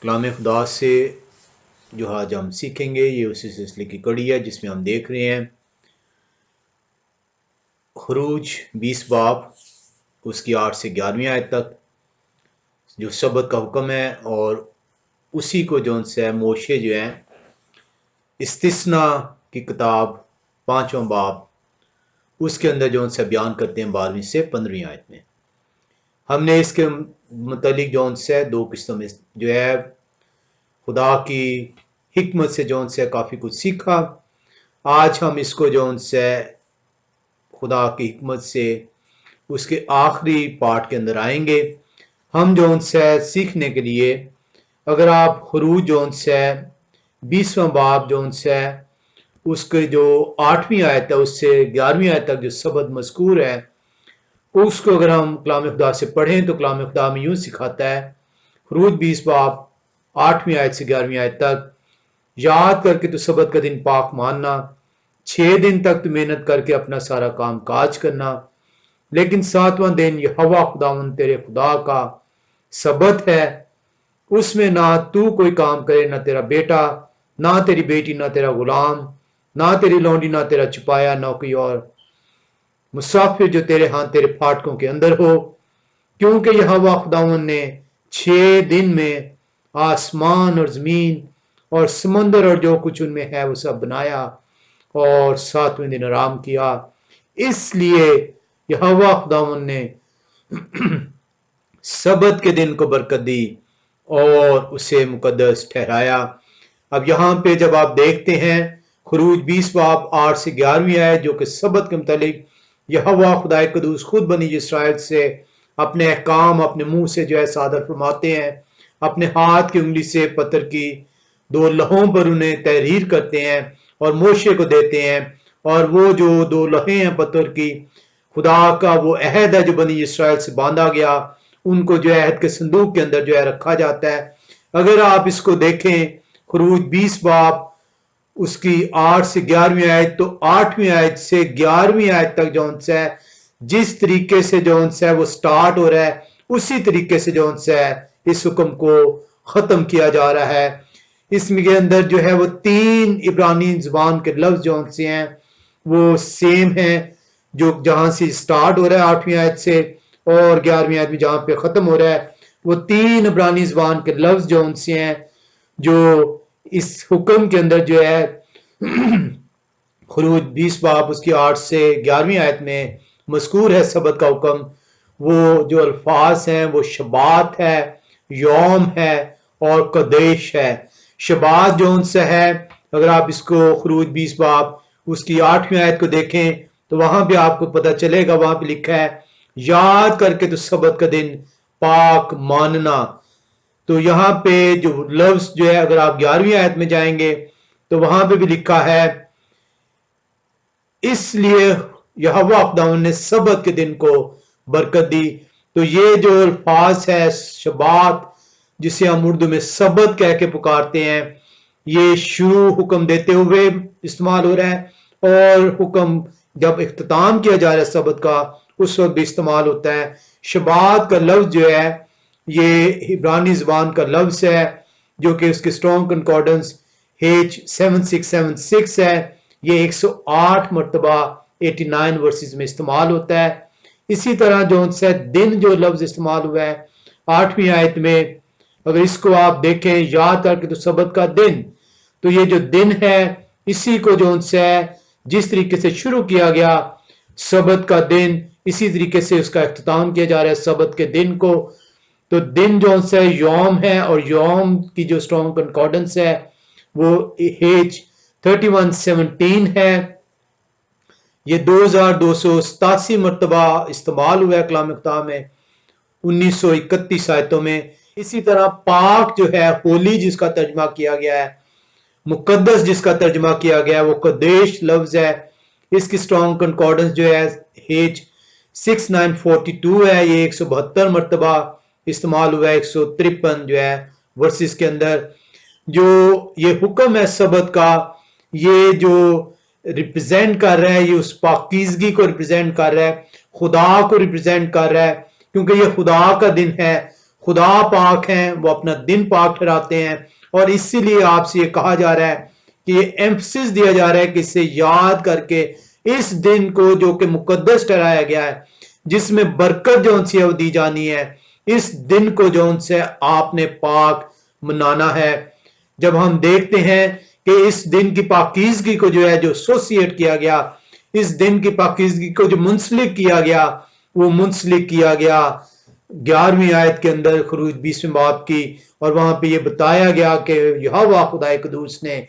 کلام خدا سے جو آج ہم سیکھیں گے یہ اسی سلسلے کی کڑی ہے جس میں ہم دیکھ رہے ہیں خروج 20 باب اس کی 8 سے 11ویں آیت تک جو سبت کا حکم ہے، اور اسی کو جو سے موشے جو ہیں استثنا کی کتاب 5واں باب اس کے اندر جو سے بیان کرتے ہیں 12ویں سے 15ویں آیت میں۔ ہم نے اس کے متعلق جو سے دو قسطوں میں جو ہے خدا کی حکمت سے جو سے کافی کچھ سیکھا۔ آج ہم اس کو جو سے خدا کی حکمت سے اس کے آخری پارٹ کے اندر آئیں گے۔ ہم جو سے سیکھنے کے لیے اگر آپ خروج جو سے 20واں باب جو سے اس کے جو 8ویں آیت ہے اس سے 11ویں آیت تک جو سبت مذکور ہے اس کو اگر ہم کلام خدا سے پڑھیں تو کلام خدا میں یوں سکھاتا ہے، خروج 20 باب 8ویں آیت سے 11ویں آیت تک، یاد کر کے تو سبت کا دن پاک ماننا، 6 دن تک تو محنت کر کے اپنا سارا کام کاج کرنا، لیکن 7واں دن یہوہ خداوند تیرے خدا کا سبت ہے، اس میں نہ تو کوئی کام کرے، نہ تیرا بیٹا، نہ تیری بیٹی، نہ تیرا غلام، نہ تیری لونڈی، نہ تیرا چپایا، نہ کوئی اور مسافر جو تیرے ہاں تیرے پھاٹکوں کے اندر ہو، کیونکہ یہوہ خداوند نے 6 دن میں آسمان اور زمین اور سمندر اور جو کچھ ان میں ہے وہ سب بنایا اور 7ویں دن آرام کیا، اس لیے یہوہ خداوند نے سبت کے دن کو برکت دی اور اسے مقدس ٹھہرایا۔ اب یہاں پہ جب آپ دیکھتے ہیں خروج 20 باب 8 سے 11ویں آیت جو کہ سبت کے متعلق یہوہ خدائے قدوس خود بنی اسرائیل سے اپنے احکام اپنے منہ سے جو ہے صادر فرماتے ہیں، اپنے ہاتھ کی انگلی سے پتھر کی 2 لوحوں پر انہیں تحریر کرتے ہیں اور موشے کو دیتے ہیں، اور وہ جو 2 لوحیں ہیں پتھر کی خدا کا وہ عہد ہے جو بنی اسرائیل سے باندھا گیا، ان کو جو عہد کے صندوق کے اندر جو ہے رکھا جاتا ہے۔ اگر آپ اس کو دیکھیں خروج 20 باب اس کی 8 سے 11ویں آیت، تو 8ویں آیت سے 11ویں آیت تک جو ہے جس طریقے سے جو ہے وہ سٹارٹ ہو رہا ہے اسی طریقے سے جو ہے اس حکم کو ختم کیا جا رہا ہے۔ اس میں کے اندر جو ہے وہ 3 عبرانی زبان کے لفظ جو سے ہیں وہ سیم ہیں، جو جہاں سے سٹارٹ ہو رہا ہے 8ویں آیت سے اور 11ویں آیت میں جہاں پہ ختم ہو رہا ہے، وہ 3 عبرانی زبان کے لفظ جو سے ہیں جو اس حکم کے اندر جو ہے خروج 20 باب اس کی 8 سے 11ویں آیت میں مذکور ہے سبت کا حکم، وہ جو الفاظ ہیں وہ شبات ہے، یوم ہے اور قدیش ہے۔ شبات جو ان سے ہے، اگر آپ اس کو خروج 20 باب اس کی 8ویں آیت کو دیکھیں تو وہاں پہ آپ کو پتہ چلے گا، وہاں پہ لکھا ہے یاد کر کے تو سبت کا دن پاک ماننا۔ تو یہاں پہ جو لفظ جو ہے اگر آپ 11ویں آیت میں جائیں گے تو وہاں پہ بھی لکھا ہے اس لیے یہوہ خداوند نے سبت کے دن کو برکت دی۔ تو یہ جو الفاظ ہے شبات جسے ہم اردو میں سبت کہہ کے پکارتے ہیں، یہ شروع حکم دیتے ہوئے استعمال ہو رہا ہے، اور حکم جب اختتام کیا جا رہا ہے سبت کا اس وقت بھی استعمال ہوتا ہے۔ شبات کا لفظ جو ہے یہ عبرانی زبان کا لفظ ہے جو کہ اس کے سٹرونگ کنکارڈنس H7676 ہے، یہ 108 مرتبہ 89 ورسز میں استعمال ہوتا ہے۔ اسی طرح جو سے دن جو لفظ استعمال ہوا ہے 8ویں آیت میں، اگر اس کو آپ دیکھیں یاد کر کے تو سبت کا دن، تو یہ جو دن ہے اسی کو جو سے جس طریقے سے شروع کیا گیا سبت کا دن، اسی طریقے سے اس کا اختتام کیا جا رہا ہے سبت کے دن کو۔ تو دن جو سے یوم ہے، اور یوم کی جو سٹرونگ کنکارڈنس ہے وہ H3117 ہے، یہ 2287 مرتبہ استعمال ہوا ہے کلام خدا میں 1931 آیتوں میں۔ اسی طرح پاک جو ہے ہولی جس کا ترجمہ کیا گیا ہے، مقدس جس کا ترجمہ کیا گیا ہے وہ قدیش لفظ ہے، اس کی سٹرونگ کنکارڈنس جو ہے H6942 ہے، یہ 172 مرتبہ استعمال ہوا ہے 153 جو ہے ورسز کے اندر۔ جو یہ حکم ہے سبت کا، یہ جو ریپرزینٹ کر رہا ہے، یہ اس پاکیزگی کو ریپرزینٹ کر رہا ہے، خدا کو ریپرزینٹ کر رہا ہے، کیونکہ یہ خدا کا دن ہے، خدا پاک ہیں، وہ اپنا دن پاک ٹھہراتے ہیں، اور اسی لیے آپ سے یہ کہا جا رہا ہے کہ یہ ایمفسس دیا جا رہا ہے کہ اسے یاد کر کے اس دن کو جو کہ مقدس ٹھہرایا گیا ہے، جس میں برکت جو سی ہے وہ دی جانی ہے، اس دن کو جو سے آپ نے پاک منانا ہے۔ جب ہم دیکھتے ہیں کہ اس دن کی پاکیزگی کو جو ہے جو ایسوسیٹ کیا گیا، اس دن کی پاکیزگی کو جو منسلک کیا گیا، وہ منسلک کیا گیا 11ویں آیت کے اندر خروج 20ویں باب کی، اور وہاں پہ یہ بتایا گیا کہ یہوہ خدا قدوس نے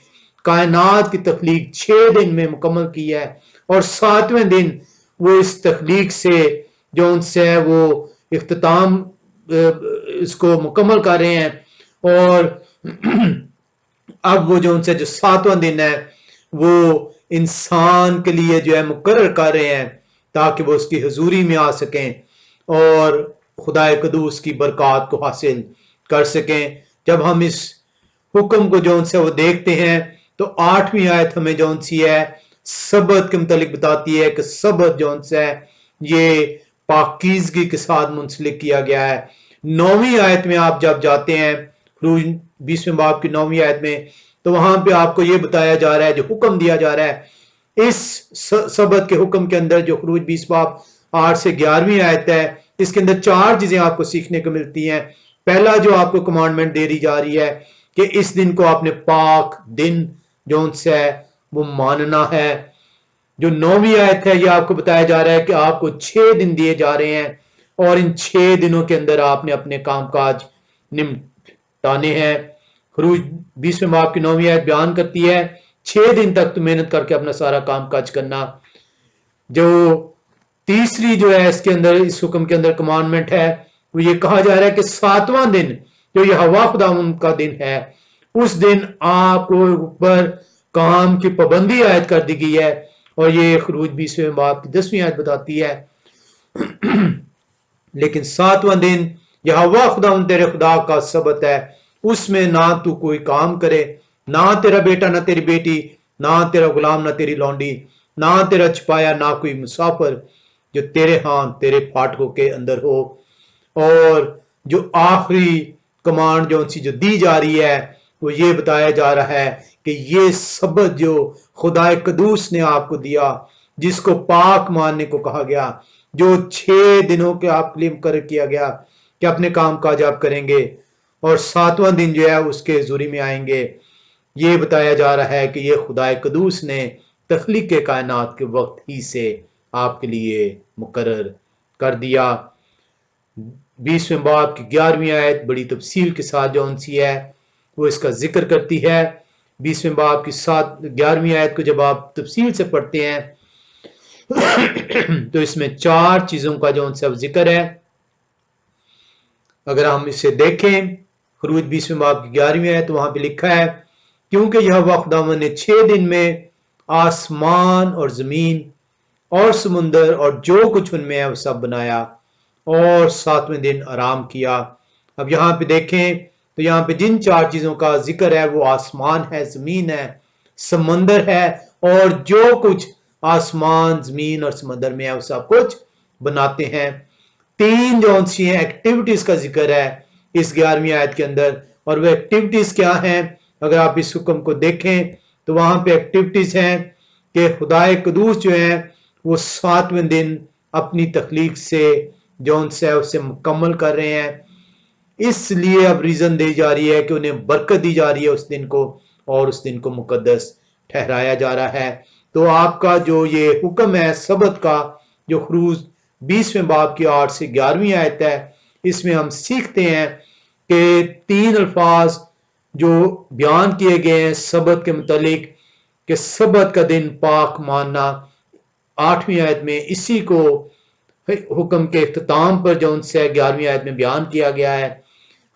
کائنات کی تخلیق 6 دن میں مکمل کی ہے، اور 7ویں دن وہ اس تخلیق سے جو ان سے وہ اختتام اس کو مکمل کر رہے ہیں، اور اب وہ جو ان سے جو 7واں دن ہے وہ انسان کے لیے جو ہے مقرر کر رہے ہیں تاکہ وہ اس کی حضوری میں آ سکیں اور خدا قدوس کی برکات کو حاصل کر سکیں۔ جب ہم اس حکم کو جو ان سے وہ دیکھتے ہیں تو 8ویں آیت ہمیں جو ان سی ہے سبت کے متعلق بتاتی ہے کہ سبت جو ان سے ہے یہ پاکیزگی کے ساتھ منسلک کیا گیا ہے۔ 9ویں آیت میں آپ جب جاتے ہیں خروج 20ویں باب کی 9ویں آیت میں، تو وہاں پہ آپ کو یہ بتایا جا رہا ہے، جو حکم دیا جا رہا ہے اس سبت کے حکم کے اندر، جو خروج 20 باب 8 سے 11ویں آیت ہے، اس کے اندر 4 چیزیں آپ کو سیکھنے کو ملتی ہیں۔ پہلا جو آپ کو کمانڈمنٹ دے دی جا رہی ہے کہ اس دن کو آپ نے پاک دن جو ان سے ہے وہ ماننا ہے۔ جو 9ویں آیت ہے یہ آپ کو بتایا جا رہا ہے کہ آپ کو 6 دن دیے جا رہے ہیں، اور ان 6 دنوں کے اندر آپ نے اپنے کام کاج نمٹانے ہیں۔ خروج 20ویں باب کی 9ویں آیت بیان کرتی ہے 6 دن تک تو محنت کر کے اپنا سارا کام کاج کرنا۔ جو تیسری جو ہے اس کے اندر اس حکم کے اندر کمانڈمنٹ ہے وہ یہ کہا جا رہا ہے کہ 7واں دن جو یہوہ خداوند کا دن ہے، اس دن آپ کو اوپر کام کی پابندی عائد کر دی گئی ہے، اور یہ خروج 20ویں باب کی 10ویں آیت بتاتی ہے۔ لیکن 7واں دن یہوہ خداوند تیرے خدا کا سبت ہے، اس میں نہ تو کوئی کام کرے، نہ تیرا بیٹا نہ تیری بیٹی، نہ تیرا غلام نہ تیری لونڈی، نہ تیرا چھپایا، نہ کوئی مسافر جو تیرے ہاں تیرے پھاٹکوں کے اندر ہو۔ اور جو آخری کمانڈ جو ان سے جو دی جا رہی ہے وہ یہ بتایا جا رہا ہے کہ یہ سبت جو خدا قدوس نے آپ کو دیا، جس کو پاک ماننے کو کہا گیا، جو 6 دنوں کے آپ کے لیے مقرر کیا گیا کہ اپنے کام کاج آپ کریں گے، اور 7واں دن جو ہے اس کے حضوری میں آئیں گے، یہ بتایا جا رہا ہے کہ یہ خدا قدوس نے تخلیق کائنات کے وقت ہی سے آپ کے لیے مقرر کر دیا۔ 20ویں باب کی 11ویں آیت بڑی تفصیل کے ساتھ جو انسی ہے وہ اس کا ذکر کرتی ہے۔ 20ویں باب کی 11ویں آیت کو جب آپ تفصیل سے پڑھتے ہیں تو اس میں 4 چیزوں کا جو ان سے ذکر ہے۔ اگر ہم اسے دیکھیں خروج 20ویں باب کی 11ویں آیت، تو وہاں پہ لکھا ہے کیونکہ یہوہ خداوند نے 6 دن میں آسمان اور زمین اور سمندر اور جو کچھ ان میں ہے وہ سب بنایا، اور 7ویں دن آرام کیا۔ اب یہاں پہ دیکھیں تو یہاں پہ جن 4 چیزوں کا ذکر ہے وہ آسمان ہے، زمین ہے، سمندر ہے، اور جو کچھ آسمان زمین اور سمندر میں ہے وہ سب کچھ بناتے ہیں۔ 3 جو سی ہیں ایکٹیویٹیز کا ذکر ہے اس 11ویں آیت کے اندر، اور وہ ایکٹیویٹیز کیا ہیں؟ اگر آپ اس حکم کو دیکھیں تو وہاں پہ ایکٹیویٹیز ہیں کہ خدا قدوس جو ہیں وہ 7ویں دن اپنی تخلیق سے جو ان سے اسے مکمل کر رہے ہیں، اس لیے اب ریزن دی جا رہی ہے کہ انہیں برکت دی جا رہی ہے اس دن کو، اور اس دن کو مقدس ٹھہرایا جا رہا ہے۔ تو آپ کا جو یہ حکم ہے سبت کا، جو خروج 20ویں باب کی 8 سے 11ویں آیت ہے، اس میں ہم سیکھتے ہیں کہ 3 الفاظ جو بیان کیے گئے ہیں سبت کے متعلق کہ سبت کا دن پاک ماننا، 8ویں آیت میں اسی کو حکم کے اختتام پر جو ان سے 11ویں آیت میں بیان کیا گیا ہے۔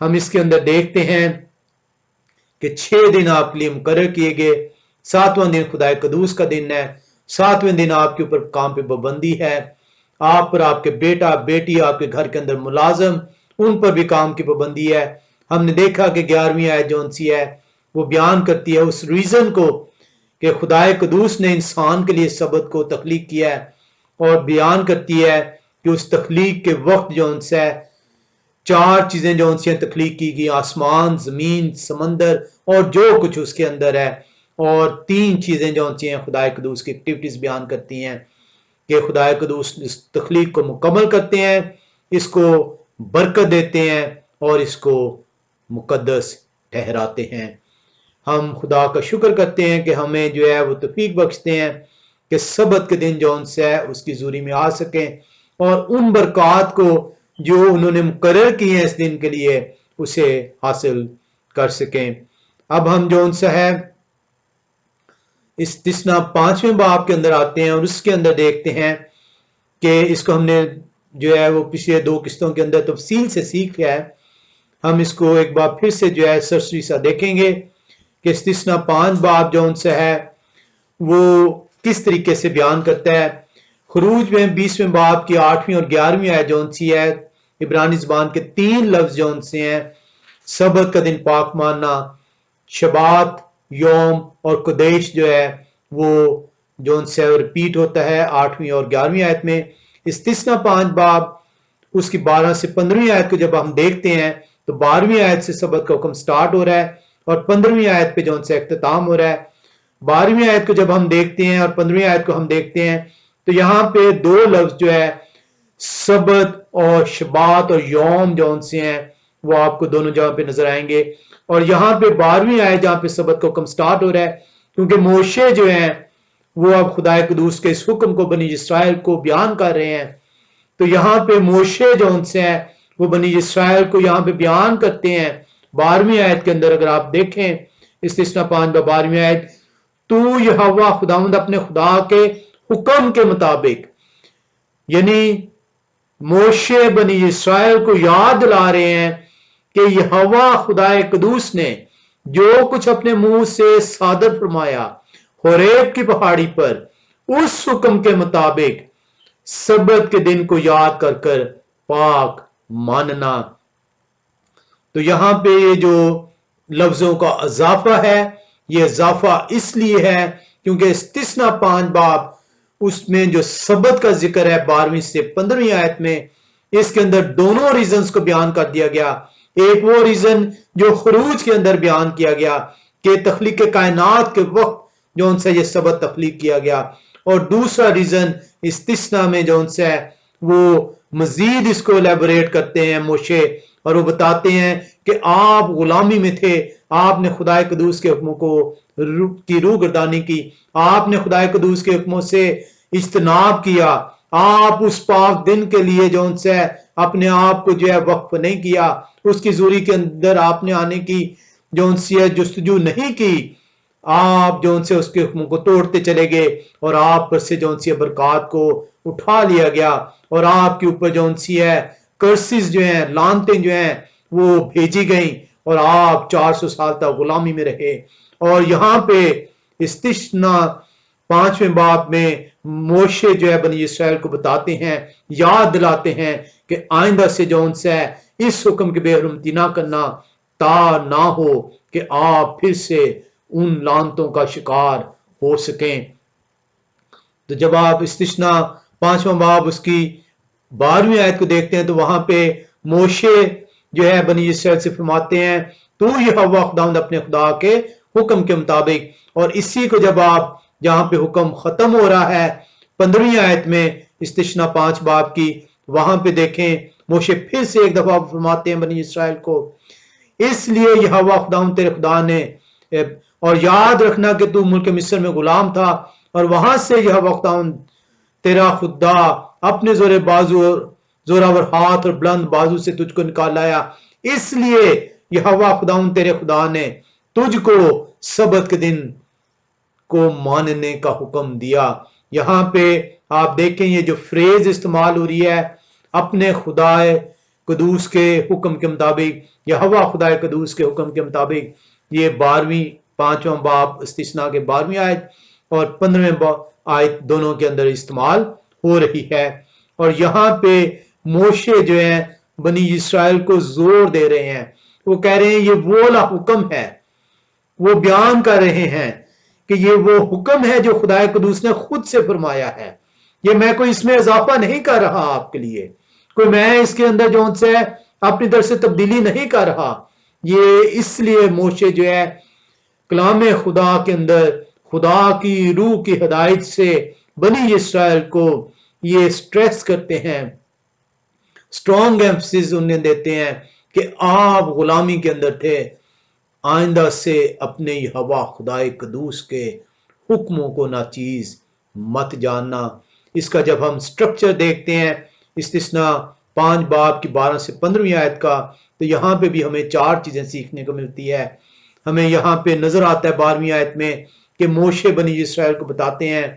ہم اس کے اندر دیکھتے ہیں کہ 6 دن آپ کے لیے مقرر کیے گئے، 7واں دن خدا قدوس کا دن ہے، 7ویں دن آپ کے اوپر کام پہ پابندی ہے، آپ پر آپ کے بیٹا بیٹی آپ کے گھر کے اندر ملازم ان پر بھی کام کی پابندی ہے۔ ہم نے دیکھا کہ 11ویں آیت جو سی ہے وہ بیان کرتی ہے اس ریزن کو کہ خدا قدوس نے انسان کے لیے سبت کو تخلیق کیا ہے، اور بیان کرتی ہے کہ اس تخلیق کے وقت جو ان سے 4 چیزیں جو ان سے تخلیق کی گئی، آسمان، زمین، سمندر اور جو کچھ اس کے اندر ہے، اور 3 چیزیں جو ان سے خدا قدوس کی ایکٹیویٹیز بیان کرتی ہیں کہ خدا قدوس اس تخلیق کو مکمل کرتے ہیں، اس کو برکت دیتے ہیں اور اس کو مقدس ٹھہراتے ہیں۔ ہم خدا کا شکر کرتے ہیں کہ ہمیں جو ہے وہ توفیق بخشتے ہیں کہ سبت کے دن جو ان سے ہے اس کی حضوری میں آ سکیں اور ان برکات کو جو انہوں نے مقرر کی ہیں اس دن کے لیے اسے حاصل کر سکیں۔ اب ہم جو ان سے ہے استثنا 5ویں باب کے اندر آتے ہیں اور اس کے اندر دیکھتے ہیں کہ اس کو ہم نے جو ہے وہ پچھلے 2 قسطوں کے اندر تفصیل سے سیکھا ہے۔ ہم اس کو ایک بار پھر سے جو ہے سرسری سا دیکھیں گے کہ استثنا 5 باب جو ان سے ہے وہ کس طریقے سے بیان کرتا ہے۔ خروج میں 20ویں باب کی 8ویں اور 11ویں آیت جو ان سی ہے، عبرانی زبان کے 3 لفظ جو ان سے ہیں، سبت کا دن پاک ماننا، شبات، یوم اور قدیش جو ہے وہ جو ان سے ریپیٹ ہوتا ہے 8ویں اور 11ویں آیت میں۔ استثنا 5 باب اس کی 12 سے 15ویں آیت کو جب ہم دیکھتے ہیں تو 12ویں آیت سے سبت کا حکم سٹارٹ ہو رہا ہے اور 15ویں آیت پہ جو ان سے اختتام ہو رہا ہے۔ 12ویں آیت کو جب ہم دیکھتے ہیں اور 15ویں آیت کو ہم دیکھتے ہیں تو یہاں پہ 2 لفظ جو ہے سبت اور شبات اور یوم جو ان سے ہیں وہ آپ کو دونوں جگہ پہ نظر آئیں گے، اور یہاں پہ 12ویں آیت جہاں پہ سبت کا حکم سٹارٹ ہو رہا ہے کیونکہ موشے جو ہیں وہ اب خدا قدوس کے اس حکم کو بنی اسرائیل کو بیان کر رہے ہیں، تو یہاں پہ موشے جو ان سے ہیں وہ بنی اسرائیل کو یہاں پہ بیان کرتے ہیں 12ویں آیت کے اندر۔ اگر آپ دیکھیں استثنا 5 12ویں آیت، تو یہوہ خداوند اپنے خدا کے حکم کے مطابق، یعنی موشے بنی اسرائیل کو یاد دلا رہے ہیں کہ یہوہ خدا قدوس نے جو کچھ اپنے منہ سے صادر فرمایا ہوریب کی پہاڑی پر، اس حکم کے مطابق سبت کے دن کو یاد کر کر پاک ماننا۔ تو یہاں پہ یہ جو لفظوں کا اضافہ ہے، یہ اضافہ اس لیے ہے کیونکہ استثنا 5 باب اس میں جو سبت کا ذکر ہے 12ویں سے 15ویں آیت میں، اس کے اندر دونوں ریزنز کو بیان کر دیا گیا۔ ایک وہ ریزن جو خروج کے اندر بیان کیا گیا کہ تخلیق کائنات کے وقت جو ان سے یہ سبت تخلیق کیا گیا، اور دوسرا ریزن استثنا میں جو ان سے وہ مزید اس کو الیبوریٹ کرتے ہیں موشے، اور وہ بتاتے ہیں کہ آپ غلامی میں تھے، آپ نے خدا قدوس کے حکموں کی روگردانی کی، آپ نے خدا قدوس کے حکموں سے اجتناب کیا، آپ اس پاک دن کے لیے جو ان سے اپنے آپ کو جو ہے وقف نہیں کیا، اس کی حضوری کے اندر آپ نے آنے کی جو ان سے جستجو نہیں کی، آپ جو ان سے اس کے حکموں کو توڑتے چلے گئے اور آپ پر سے جو ان سے برکات کو اٹھا لیا گیا، اور آپ کے اوپر جو ان سے ہے کرسز جو ہیں، لعنتیں جو ہیں وہ بھیجی گئیں، اور آپ 400 سال تک غلامی میں رہے۔ اور یہاں پہ استثنا 5ویں باب میں موشے جو ہے بنی اسرائیل کو بتاتے ہیں، یاد دلاتے ہیں کہ آئندہ سے جو ان سے اس حکم کی بے حرمتی نہ کرنا تا نہ ہو کہ آپ پھر سے ان لعنتوں کا شکار ہو سکیں۔ تو جب آپ استثنا 5واں باب اس کی 12ویں آیت کو دیکھتے ہیں تو وہاں پہ موشے جو ہے بنی اسرائیل سے فرماتے ہیں تو یہوہ خداوند اپنے خدا کے حکم کے مطابق، اور اسی کو جب آپ جہاں پہ حکم ختم ہو رہا ہے 15ویں آیت میں استثنا 5 باب کی، وہاں پہ دیکھیں موشے پھر سے ایک دفعہ فرماتے ہیں بنی اسرائیل کو، اس لیے یہوہ خداوند تیرے خدا نے، اور یاد رکھنا کہ تو ملک مصر میں غلام تھا اور وہاں سے یہوہ خداوند تیرا خدا اپنے زوراور ہاتھ اور بلند بازو سے تجھ کو نکال لایا، اس لیے یہوہ خداوند تیرے خدا نے تجھ کو سبت کے دن کو ماننے کا حکم دیا۔ یہاں پہ آپ دیکھیں یہ جو فریز استعمال ہو رہی ہے اپنے خدا قدوس کے حکم کے مطابق، یہوہ خدا قدوس کے حکم کے مطابق، یہ 5واں باب استثنا کے 12ویں آیت اور 15ویں آیت دونوں کے اندر استعمال ہو رہی ہے۔ اور یہاں پہ موشے جو ہیں بنی اسرائیل کو زور دے رہے ہیں، وہ کہہ رہے ہیں یہ وہ حکم ہے، وہ بیان کر رہے ہیں کہ یہ وہ حکم ہے جو خدا قدوس نے خود سے فرمایا ہے، یہ میں کوئی اس میں اضافہ نہیں کر رہا آپ کے لیے، کوئی میں اس کے اندر جو ان سے अपनी तरफ से तब्दीली नहीं कर रहा। ये इसलिए मोशे जो है कलाम खुदा के अंदर खुदा की रूह की हिदायत से बनी इस्राएल को ये स्ट्रेस करते हैं, स्ट्रॉन्ग एम्फसिस उन्हें देते हैं कि आप गुलामी के अंदर थे, आइंदा से अपने यहोवा खुदाए कदूस के हुक्मों को नाचीज मत जानना। इसका जब हम स्ट्रक्चर देखते हैं इस्तिस्ना 5 बाब की 12 से 15वीं आयत का, तो यहाँ पे भी हमें 4 चीजें सीखने को मिलती है। हमें यहाँ पे नजर आता है 12वीं आयत में कि मोशे बनी इस्राएल को बताते हैं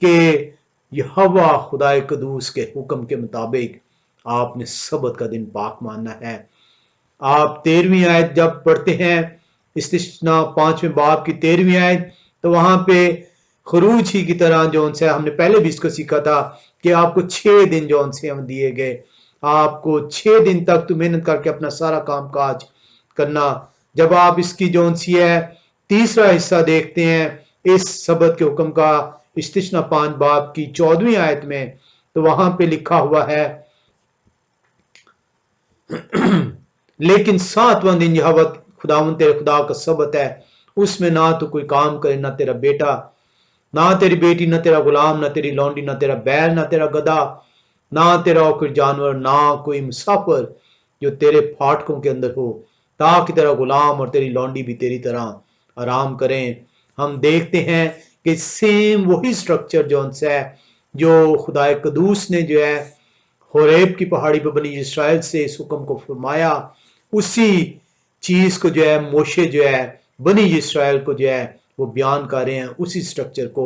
कि यहोवा खुदाए कदूस के हुक्म के मुताबिक आपने सबत का दिन पाक मानना है। आप 13वीं आयत जब पढ़ते हैं इस्तिस्ना 5वें बाब की 13वीं आयत, तो वहां पे खरूज ही की तरह जो से हमने पहले भी इसको सीखा था कि आपको 6 दिन जो से हम दिए गए, आपको 6 दिन तक तो मेहनत करके अपना सारा काम काज करना। जब आप इसकी जो सी है तीसरा हिस्सा देखते हैं इस सबत के हुक्म का इस्तिस्ना 5 बाब की 14वीं आयत में, तो वहां पे लिखा हुआ है लेकिन 7वां दिन यहोवा खुदावंद तेरे खुदा का सबत है, उसमें ना तो कोई काम करे, ना तेरा बेटा, ना तेरी बेटी, ना तेरा गुलाम, ना तेरी लौंडी, ना तेरा बैल, ना तेरा गधा, ना तेरा और जानवर, ना कोई मुसाफिर जो तेरे फाटकों के अंदर हो, ताकि तेरा गुलाम और तेरी लौंडी भी तेरी तरह आराम करें। हम देखते हैं कि सेम वही स्ट्रक्चर जो है जो खुदाए कदूस ने जो है होरेब की पहाड़ी पर बनी इस्राएल से इस हुक्म को फरमाया, उसी चीज को जो है मोशे जो है बनी इस्राएल को जो है वो बयान कर रहे हैं, उसी स्ट्रक्चर को।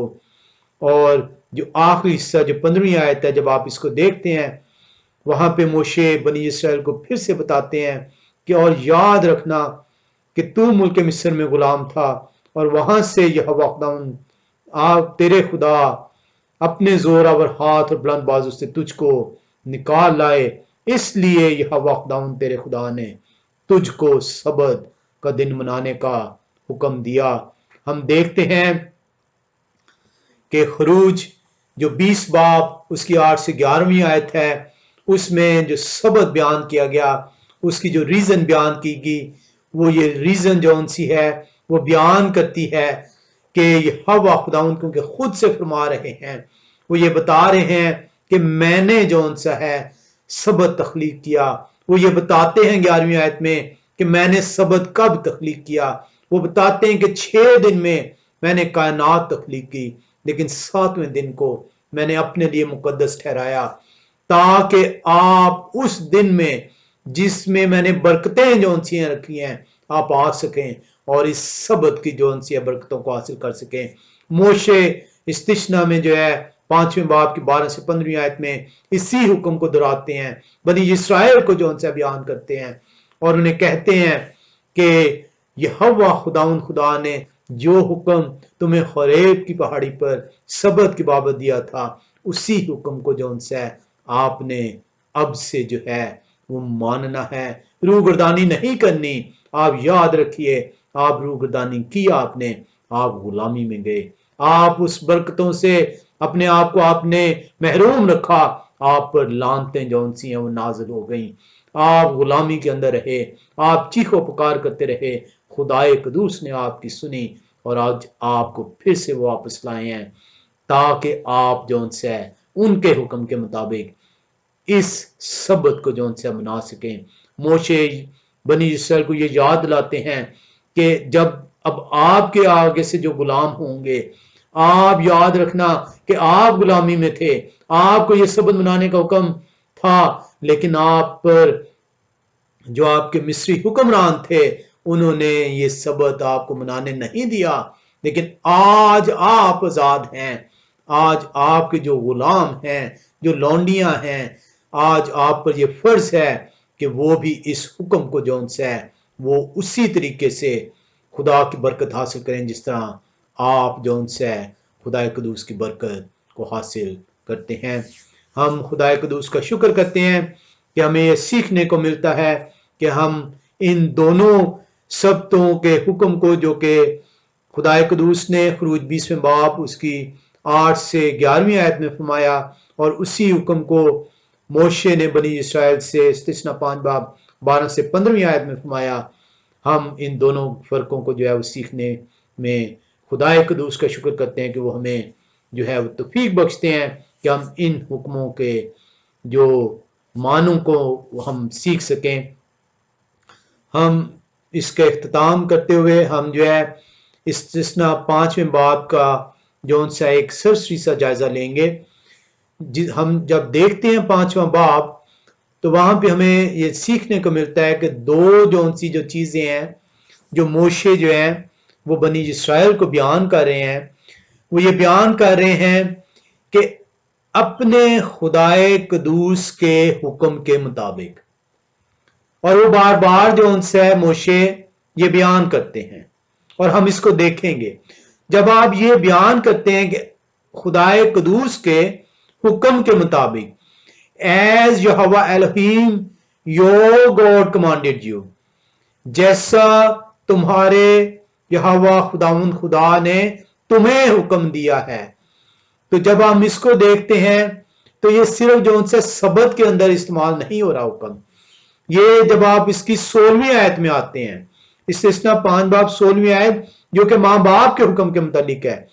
और जो आखिरी हिस्सा जो 15वीं आयत है, जब आप इसको देखते हैं, वहां पे मोशे बनी इस्राएल को फिर से बताते हैं कि और याद रखना कि तू मुल्क मिस्र में गुलाम था और वहां से यहोवा खुदावंद आप तेरे खुदा अपने जोरावर हाथ और बुलंद बाजू से तुझको निकाल लाए, इसलिए यहोवा खुदावंद तेरे खुदा ने तुझको सबत का दिन मनाने का हुक्म दिया। हम देखते हैं कि खरूज जो 20 बाब उसकी 8 से 11वीं आयत है, उसमें जो सबत बयान किया गया, उसकी जो रीजन बयान की गई, वो ये रीजन जो सी है वो बयान करती है कि यहोवा खुदावंद क्योंकि खुद से फरमा रहे हैं, वो ये बता रहे हैं कि मैंने जो सा है सबत तख्लीक किया। वो ये बताते हैं 11वीं आयत में कि मैंने सबत कब तख्लीक किया। वो बताते हैं कि 6 दिन में मैंने कायनात तख्लीक की, लेकिन 7वें दिन को मैंने अपने लिए मुकद्दस ठहराया, ताकि आप उस दिन में जिसमें मैंने बरकतें जो सी रखी हैं आप आ सकें और इस सबत की जो सी बरकतों को हासिल कर सकें। मोशे इस्तिस्ना में जो है 5वें बाब की 12 से 15वीं आयत में इसी हुक्म को दोहराते हैं, बनी इस्राएल को जो उनसे बयान करते हैं और उन्हें कहते हैं कि यहोवा खुदावंद खुदा ने जो हुक्म तुम्हें होरेब की पहाड़ी पर सबत की बाबत दिया था, उसी हुक्म को जो उनसे आपने अब से जो है वो मानना है, रूगर्दानी नहीं करनी। आप याद रखिए, आप रूगर्दानी की आपने, आप गुलामी में गए, आप उस बरकतों से अपने आप को आपने महरूम रखा, आप पर लानतें जो सी हैं वो नाजिल हो गई, आप गुलामी के अंदर रहे, आप चीखो पुकार करते रहे, खुदाए कदूस ने आपकी सुनी और आज आपको फिर से वो वापस लाए हैं ताकि आप जो है उनके हुक्म के मुताबिक इस सबत को जो से मना सकें। मोशे बनी इस्राएल को ये याद दिलाते हैं कि जब अब आपके आगे से जो गुलाम होंगे, आप याद रखना कि आप गुलामी में थे, आपको ये सबत मनाने का हुक्म था, लेकिन आप पर जो आपके मिस्री हुक्मरान थे उन्होंने ये सबत आपको मनाने नहीं दिया। लेकिन आज आप आजाद हैं, आज आपके जो गुलाम हैं, जो लौंडियां हैं, आज आप पर यह फर्ज है कि वो भी इस हुक्म को जो है वो उसी तरीके से खुदा की बरकत हासिल करें जिस तरह आप जो है खुदा कदूस की बरकत को हासिल करते हैं। हम खुदा कदूस का शुक्र करते हैं कि हमें यह सीखने को मिलता है कि हम इन दोनों सबतों के हुक्म को जो कि खुदा कदूस ने खरूज 20वें बाब उसकी 8 से 11वीं आयत में फरमाया और उसी हुक्म को मोशे ने बनी इस्राएल से इस्तिस्ना 5 बाब 12 से 15वीं आयत में फरमाया हम इन दोनों फ़र्कों को जो है वो सीखने में खुदा कदूस का शुक्र करते हैं कि वो हमें जो है वो तौफीक बख्शते हैं कि हम इन हुक्मों के जो मानों को हम सीख सकें। हम इसका इख्तिताम करते हुए हम जो है इस्तिस्ना 5वें बाब का जो उनसा एक सरसरी सा जायजा लेंगे। हम जब देखते हैं 5वां बाब तो वहां पे हमें ये सीखने को मिलता है कि दो जो चीजें हैं जो मोशे जो है वो बनी इस्राएल को बयान कर रहे हैं, वो ये बयान कर रहे हैं कि अपने खुदाए कदूस के हुक्म के मुताबिक, और वो बार बार जो उनसे मोशे ये बयान करते हैं और हम इसको देखेंगे। जब आप ये बयान करते हैं कि खुदाए कदूस के हुक्म के मुताबिक, as Jehovah Elohim your God commanded you, जैसा तुम्हारे यहोवा खुदावंद खुदा ने तुम्हें हुक्म दिया है। तो जब हम इसको देखते हैं तो ये सिर्फ जो उनसे सबत के अंदर इस्तेमाल नहीं हो रहा हुक्म, ये जब आप इसकी 16वीं आयत में आते हैं, इस्तिस्ना 5 बाब 16वीं आयत जो कि माँ बाप के हुक्म के मुतालिक है,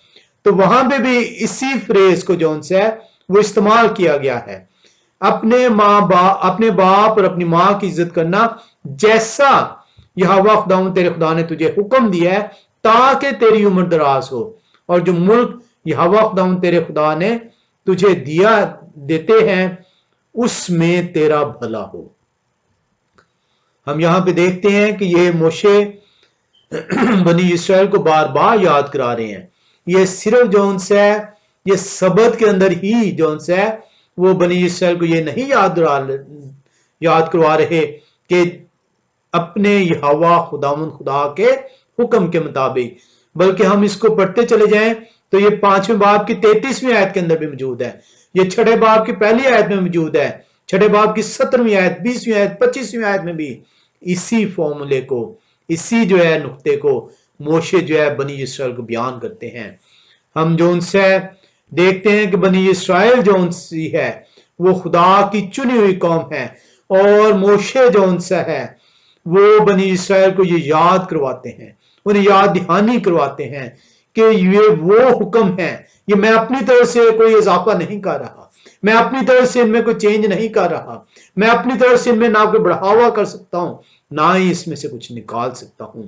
तो वहां पे भी इसी फ्रेज को जो उनसे वो इस्तेमाल किया गया है। अपने बाप और अपनी माँ की इज्जत करना जैसा यहोवा खुदावंद तेरे खुदा ने तुझे हुक्म दिया है ताकि तेरी उम्र दराज हो, और जो मुल्क यहोवा खुदावंद तेरे खुदा ने तुझे देते हैं उसमें तेरा भला हो। हम यहां पे देखते हैं कि ये मोशे बनी इस्राएल को बार बार याद करा रहे हैं। ये सिर्फ जो उनसे ये सबत के अंदर ही जो उनसे वो बनी इस्राएल को ये नहीं याद करवा रहे कि अपने यहोवा खुदावंद खुदा के हुक्म के मुताबिक, बल्कि हम इसको पढ़ते चले जाएं तो ये 5वें बाब की 33वीं आयत के अंदर भी मौजूद है, ये 6ठे बाब की पहली आयत में मौजूद है, 6ठे बाब की 17वीं आयत, 20वीं आयत, 25वीं आयत में भी इसी फॉर्मूले को, इसी जो है नुक्ते को मोशे जो है बनी इस्राएल को बयान करते हैं। हम जो उनसे देखते हैं कि बनी इस्राएल जो उनसी है वो खुदा की चुनी हुई कौम है, और मोशे जो उनसे है वो बनी इस्राएल को ये याद करवाते हैं, उन्हें याद दहानी करवाते हैं कि ये वो हुक्म है, ये मैं अपनी तरफ से कोई इजाफा नहीं कर रहा, मैं अपनी तरफ से इनमें कोई चेंज नहीं कर रहा, मैं अपनी तरफ से इनमें ना कोई बढ़ावा कर सकता हूं, ना ही इसमें से कुछ निकाल सकता हूं।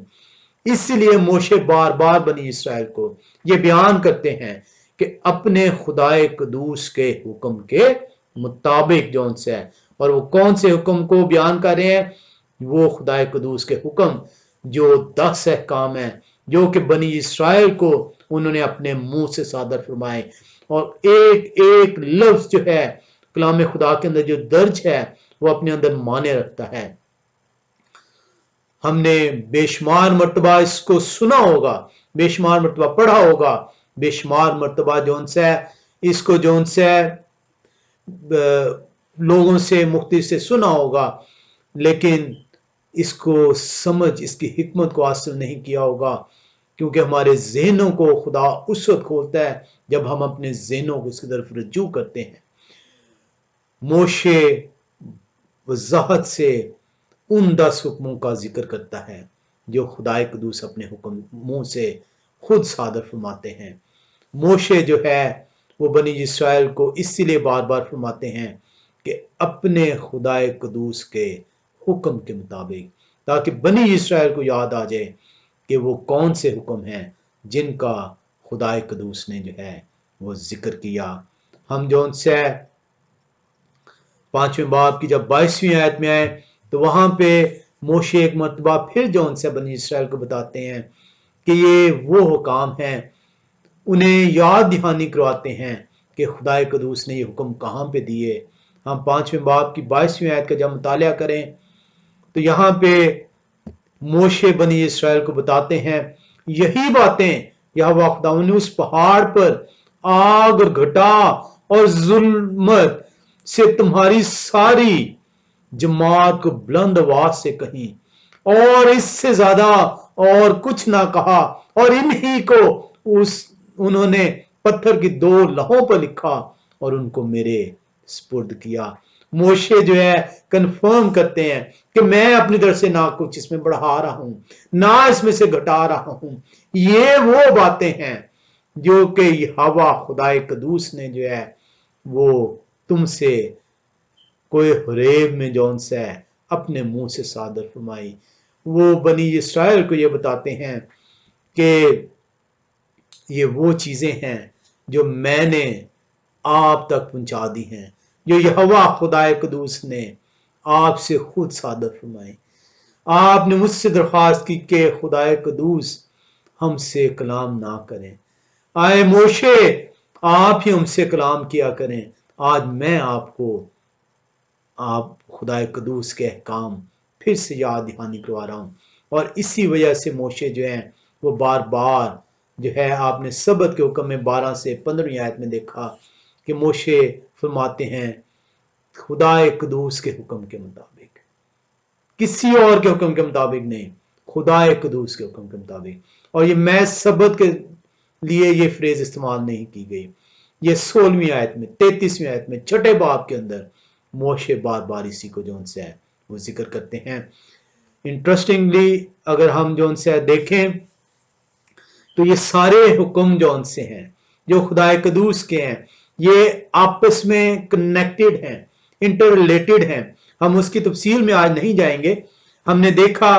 इसलिए मोशे बार बार बनी इस्राएल को ये बयान करते हैं कि अपने खुदाए कदूस के हुक्म के मुताबिक जो उनसे है, और वो कौन से हुक्म को बयान कर रहे हैं, वो खुदाए कदूस के हुक्म जो 10 अहकाम है जो कि बनी इस्राएल को उन्होंने अपने मुंह से सादर फरमाए, और एक एक लफ्ज जो है कलाम खुदा के अंदर जो दर्ज है वो अपने अंदर माने रखता है। हमने बेशुमार मर्तबा इसको सुना होगा, बेशुमार मर्तबा पढ़ा होगा, बेशुमार मर्तबा जो उनसे इसको जो उनसे लोगों से मुख्ती से सुना होगा, लेकिन इसको समझ, इसकी हिकमत को हासिल नहीं किया होगा, क्योंकि हमारे ज़हनों को खुदा उस वक्त खोलता है जब हम अपने ज़हनों को इसकी तरफ रजू करते हैं। मोशे वजाहत से उन 10 हुक्मों का जिक्र करता है जो खुदाए कदूस अपने हुक्म मुंह से खुद सादर फरमाते हैं। मोशे जो है वो बनी इस्राएल को इसीलिए बार बार फरमाते हैं कि अपने खुदाए कदूस के हुक्म के मुताबिक, ताकि बनी इस्राएल को याद आ जाए कि वो कौन से हुक्म हैं जिनका खुदाए कदूस ने जो है वो जिक्र किया। हम जो उनसे 5वें बाब की जब 22वीं आयत में आए तो वहां पे मोशे एक मरतबा फिर जो उनसे बनी इस्राएल को बताते हैं कि ये वो हुकाम हैं, उन्हें याद दहानी करवाते हैं कि खुदाए कदूस ने ये हुक्म कहाँ पे दिए। हम 5वें बाब की 22वीं आयत का जब मुतालिया करें तो यहाँ पे मोशे बनी इस्राएल को बताते हैं यही बातें यहोवा खुदा ने उस पहाड़ पर आग और घटा और जुल्मत से तुम्हारी सारी जमात को बुलंद आवाज से कही, और इससे ज्यादा और कुछ ना कहा, और इन्हीं को उन्होंने पत्थर की 2 लौहों पर लिखा और उनको मेरे स्पुर्द किया। موशे जो है कंफर्म करते हैं कि मैं अपनी तरफ से ना कुछ इसमें बढ़ा रहा हूं, ना इसमें से घटा रहा हूं। ये वो बातें हैं जो कि यहोवा खुदाए कदूस ने जो है वो तुमसे कोई हुरेब में जौन सा है अपने मुंह से सादर फरमाई। वो बनी इस्राएल को ये बताते हैं कि ये वो चीजें हैं जो मैंने आप तक पहुंचा दी हैं, जो यहोवा खुदाए कदूस ने आपसे खुद सादर फरमाई। आपने मुझसे दरख्वास्त की कि खुदाए कदूस हमसे कलाम ना करें, आए मोशे आप ही हमसे कलाम किया करें। आज मैं आपको आप खुदाए कदूस के अहकाम फिर से याद दहानी करवा रहा हूं। और इसी वजह से मोशे जो हैं वो बार बार जो है आपने सबत के हुक्म में 12 से 15वीं आयत में देखा कि मोशे फरमाते हैं खुदाए कदूस के हुक्म के मुताबिक, किसी और के हुक्म के मुताबिक नहीं, खुदाए कदूस के हुक्म के मुताबिक। और ये मैं सबत के लिए ये फ्रेज इस्तेमाल नहीं की गई, ये 16वीं आयत में 33वीं आयत में 6ठे बाब के अंदर मोशे बार बार इसी को जो उनसे है वो जिक्र करते हैं। इंटरेस्टिंगली अगर हम जो उनसे देखें तो ये सारे हुक्म जो उनसे हैं जो खुदाए कदूस के हैं ये आपस में कनेक्टेड हैं, इंटर रिलेटेड हैं। हम उसकी तफसील में आज नहीं जाएंगे। हमने देखा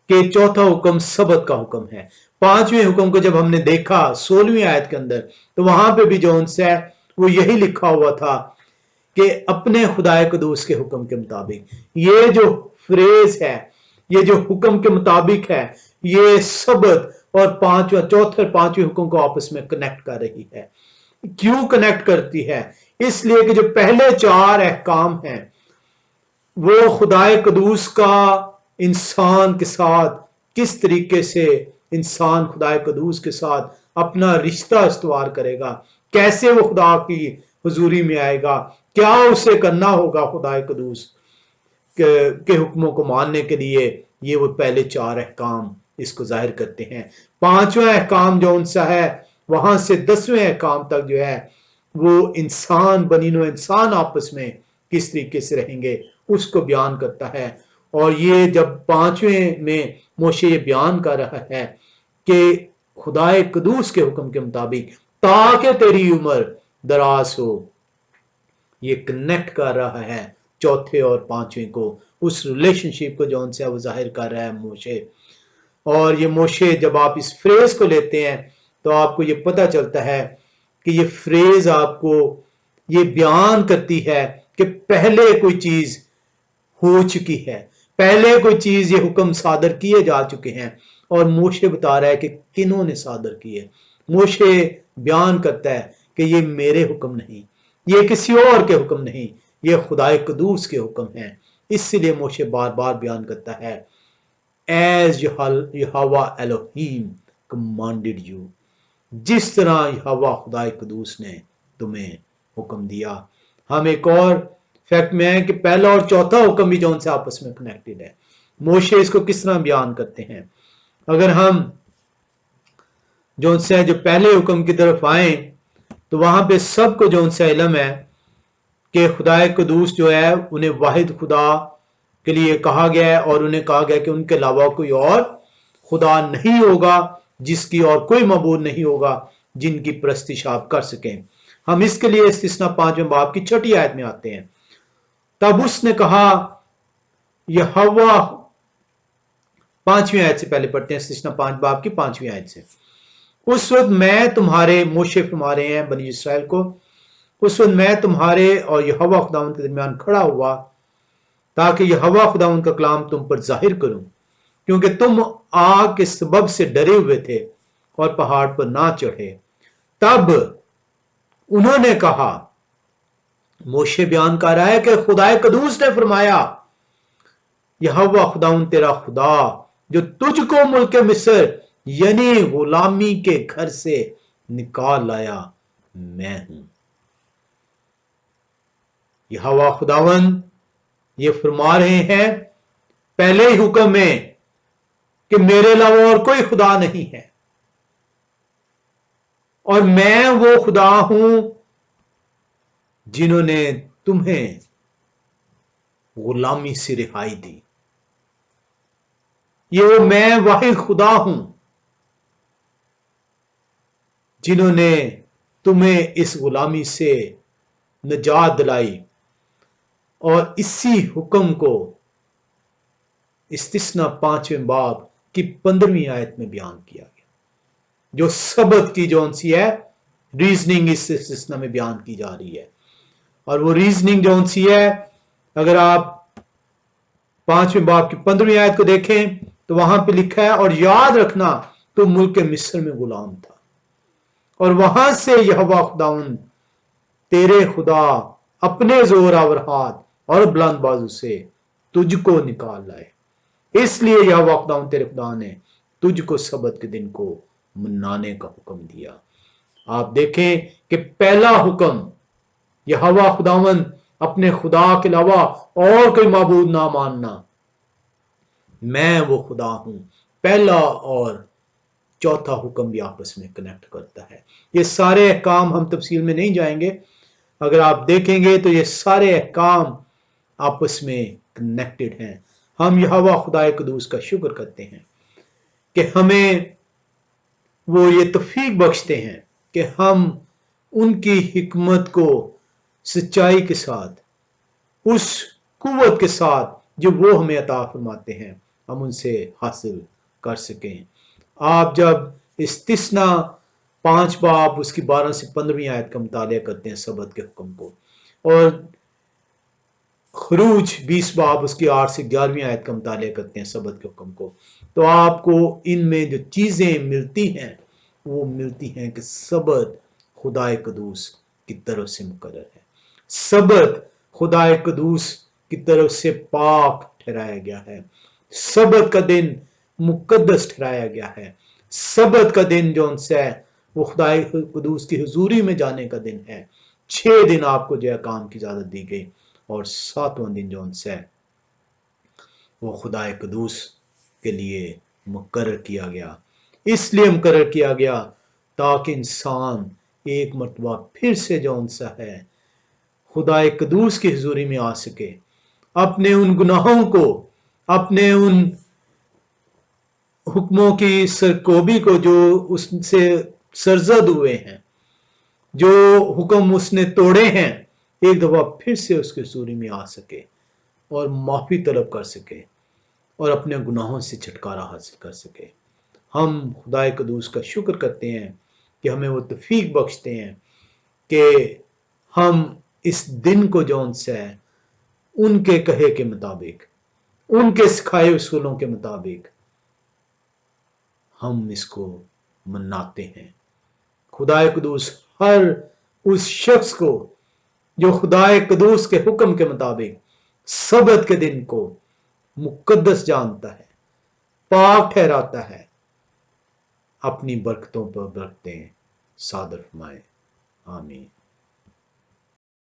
कि चौथा हुक्म सबत का हुक्म है। 5वें हुक्म को जब हमने देखा 16वीं आयत के अंदर तो वहां पे भी जो उनसे है वो यही लिखा हुआ था कि अपने खुदाए कदूस के हुक्म के मुताबिक। ये जो फ्रेज है, ये जो हुक्म के मुताबिक है, ये सबत और चौथे और 5वें हुक्म को आपस में कनेक्ट कर रही है। क्यों कनेक्ट करती है? इसलिए कि जो पहले 4 अहकाम हैं वो खुदाए कदूस का इंसान के साथ किस तरीके से इंसान खुदाए कदूस के साथ अपना रिश्ता इस्तवार करेगा, कैसे वो खुदा की हुजूरी में आएगा, क्या उसे करना होगा खुदाए कदूस के हुक्मों को मानने के लिए। ये वो पहले 4 अहकाम इसको जाहिर करते हैं। 5वां अहकाम जो उनसा है वहां से 10वें अहकाम तक जो है वो इंसान बनीनो इंसान आपस में किस तरीके से रहेंगे उसको बयान करता है। और ये जब 5वें में मोशे ये बयान कर रहा है कि खुदाए कदूस के हुक्म के मुताबिक ताकि तेरी उम्र दराज हो, ये कनेक्ट कर रहा है चौथे और 5वें को, उस रिलेशनशिप को जो उनसे वो जाहिर कर रहा है मोशे। और ये मोशे जब आप इस फ्रेज को लेते हैं तो आपको ये पता चलता है कि ये फ्रेज आपको ये बयान करती है कि पहले कोई चीज हो चुकी है, पहले कोई चीज ये हुक्म सादर किए जा चुके हैं। और मोशे बता रहा है कि किन्हों ने सादर किए। मोशे बयान करता है कि ये मेरे हुक्म नहीं, ये किसी और के हुक्म नहीं, ये खुदाए कदूस के हुक्म हैं। इसलिए मोशे बार बार बयान करता है as Jehovah Elohim commanded you, जिस तरह यहोवा खुदाए कदूस ने तुम्हें हुक्म दिया। हम एक और फैक्ट में है कि पहला और चौथा हुक्म भी जो उनसे आपस में कनेक्टेड है। मोशे इसको किस तरह बयान करते हैं? अगर हम जो उनसे जो पहले हुक्म की तरफ आए तो वहां पे सबको जो उनसे इल्म है कि खुदाए कदूस जो है उन्हें वाहिद खुदा के लिए कहा गया है और उन्हें कहा गया कि उनके अलावा कोई और खुदा नहीं होगा, जिसकी और कोई मबूद नहीं होगा जिनकी परस्तिश आप कर सकें। हम इसके लिए इस्तिस्ना 5वें बाब की 6ठी आयत में आते हैं। तब उसने कहा यहोवा, 5वीं आयत से पहले पढ़ते हैं, इस्तिस्ना 5 बाब की 5वीं आयत से। उस वक्त मैं तुम्हारे, मोशे फरमा रहे हैं बनी इस्राएल को, उस वक्त मैं तुम्हारे और यहोवा खुदावन के दरमियान खड़ा हुआ ताकि यहोवा खुदावन का कलाम तुम पर जाहिर करूं, क्योंकि तुम आग के सबब से डरे हुए थे और पहाड़ पर ना चढ़े। तब उन्होंने कहा, मोशे बयान कर रहा है कि खुदाए कदूस ने फरमाया यहोवा खुदावन तेरा खुदा जो तुझको मुल्क मिस्र यानी गुलामी के घर से निकाल लाया मैं हूं। यहोवा खुदावन ये फरमा रहे हैं पहले ही हुक्म में कि मेरे अलावा और कोई खुदा नहीं है और मैं वो खुदा हूं जिन्होंने तुम्हें गुलामी से रिहाई दी। ये मैं वाहिद खुदा हूं जिन्होंने तुम्हें इस गुलामी से निजात दिलाई। और इसी हुक्म को इस्तिस्ना 5वें बाब की 15वीं आयत में बयान किया गया, जो सबत की जौन सी है रीजनिंग इस इस्तिस्ना में बयान की जा रही है। और वो रीजनिंग जौन सी है, अगर आप 5वें बाब की 15वीं आयत को देखें तो वहां पे लिखा है, और याद रखना तो मुल्क मिस्र में गुलाम था, और वहां से यहोवा खुदावंद तेरे खुदा अपने जोरावर हाथ और बुलंद बाजू से तुझको निकाल लाए। इसलिए यहोवा खुदावंद तेरे खुदा ने तुझको सबत के दिन को मनाने का हुक्म दिया। आप देखें कि पहला हुक्म यहोवा खुदावंद अपने खुदा के अलावा और कोई माबूद ना मानना, मैं वो खुदा हूं, पहला और चौथा हुक्म भी आपस में कनेक्ट करता है। ये सारे अहकाम हम तफसील में नहीं जाएंगे, अगर आप देखेंगे तो ये सारे अहकाम आपस में कनेक्टेड हैं। हम यहोवा खुदा कुदूस का शुक्र करते हैं कि हमें वो ये तौफीक बख्शते हैं कि हम उनकी हिकमत को सच्चाई के साथ, उस कुव्वत के साथ जो वो हमें अता फरमाते हैं, हम उनसे हासिल कर सकें। आप जब इस्तिस्ना 5 बाब उसकी 12 से 15वीं आयत का मुतालिया करते हैं सबत के हुक्म को, और खरूज 20 बाब उसकी 8 से 11वीं आयत का मुतालिया करते हैं सबत के हुक्म को, तो आपको इनमें जो चीजें मिलती हैं वो मिलती हैं कि सबत खुदाए कदूस की तरफ से मुकर्रर है, सबत खुदाए कदूस की तरफ से पाक ठहराया गया है, सबत का दिन मुकद्दस ठहराया गया है, सबत का दिन जो है वो खुदाए कदूस की हुजूरी में जाने का दिन है। 6 दिन आपको जो है काम की इजाजत दी गई, और 7वां दिन जो है वो खुदाए कदूस के लिए मुकर्रर किया गया। इसलिए मुकर्रर किया गया ताकि इंसान एक मरतबा फिर से जो सा है खुदाए कदूस की हुजूरी में आ सके, अपने उन गुनाहों को, अपने उन हुक्मों की सरकोबी को जो उससे सरजद हुए हैं, जो हुक्म उसने तोड़े हैं, एक दफा फिर से उसके हुजूरी में आ सके और माफी तलब कर सके और अपने गुनाहों से छुटकारा हासिल कर सके। हम खुदाए कदूस का शुक्र करते हैं कि हमें वो तौफीक बख्शते हैं कि हम इस दिन को जौन सा है उनके कहे के मुताबिक, उनके सिखाए उसूलों के मुताबिक हम इसको मनाते हैं। खुदाए कदूस हर उस शख्स को जो खुदाए कदूस के हुक्म के मुताबिक सबत के दिन को मुकद्दस जानता है, पाक ठहराता है, अपनी बरकतों पर बरकतें सादर फरमाए। आमीन।